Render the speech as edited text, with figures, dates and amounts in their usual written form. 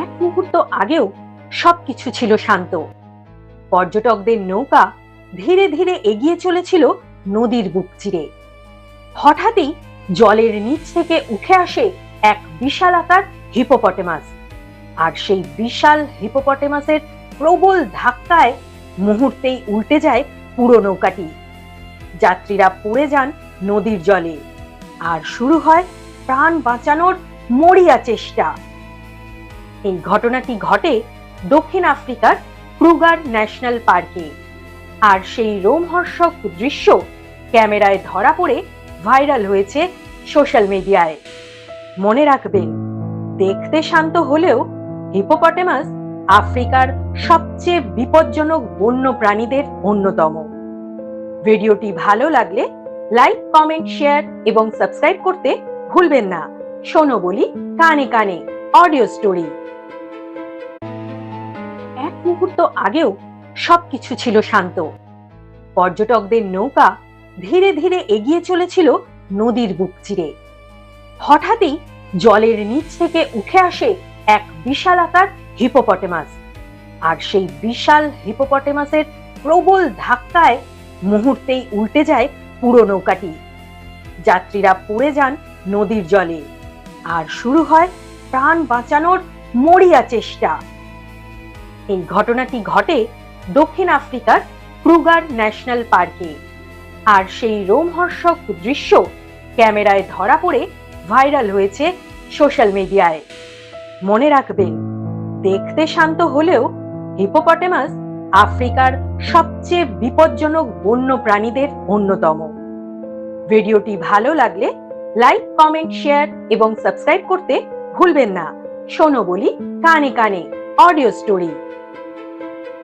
এক মুহূর্ত আগেও সবকিছু ছিল শান্ত। পর্যটকদের নৌকা ধীরে ধীরে এগিয়ে চলেছিল নদীর বুক চিরে। হঠাৎই জলের নিচ থেকে উঠে আসে এক বিশালাকার হিপোপটেমাস। আর সেই বিশাল হিপোপটেমাসের প্রবল ধাক্কায় মুহূর্তেই উল্টে যায় পুরো নৌকাটি। যাত্রীরা পড়ে যান নদীর জলে, আর শুরু হয় প্রাণ বাঁচানোর মরিয়া চেষ্টা। এই ঘটনাটি ঘটে দক্ষিণ আফ্রিকার ক্রুগার ন্যাশনাল পার্কে। আর সেই রোমহর্ষক দৃশ্য ক্যামেরায় ধরা পড়ে ভাইরাল হয়েছে সোশ্যাল মিডিয়ায়। মনে রাখবেন, দেখতে শান্ত হলেও হিপোপটেমাস আফ্রিকার সবচেয়ে বিপজ্জনক বন্য প্রাণীদের অন্যতম। ভিডিওটি ভালো লাগলে লাইক, কমেন্ট, শেয়ার এবং সাবস্ক্রাইব করতে ভুলবেন না। শোনো বলি কানে কানে অডিও স্টোরি। এক মুহূর্ত আগেও সবকিছু ছিল শান্ত। পর্যটকদের নৌকা ধীরে ধীরে এগিয়ে চলেছিল নদীর বুক চিরে। হঠাৎই জলের নিচ থেকে উঠে আসে এক বিশালাকার হিপোপটেমাস। আর সেই বিশাল হিপোপটেমাসের প্রবল ধাক্কায় মুহূর্তেই উল্টে যায় পুরো নৌকাটি। যাত্রীরা পড়ে যান নদীর জলে, আর শুরু হয় প্রাণ বাঁচানোর মরিয়া চেষ্টা। এই ঘটনাটি ঘটে দক্ষিণ আফ্রিকার ক্রুগার ন্যাশনাল পার্কে। আর সেই রোমহর্ষক দৃশ্য ক্যামেরায় ধরা পড়ে ভাইরাল হয়েছে সোশ্যাল মিডিয়ায়। মনে রাখবেন, দেখতে শান্ত হলেও হিপোপটেমাস আফ্রিকার সবচেয়ে বিপজ্জনক বন্য প্রাণীদের অন্যতম। ভিডিওটি ভালো লাগলে লাইক, কমেন্ট, শেয়ার এবং সাবস্ক্রাইব করতে ভুলবেন না। শোনো বলি কানে কানে অডিও স্টোরি।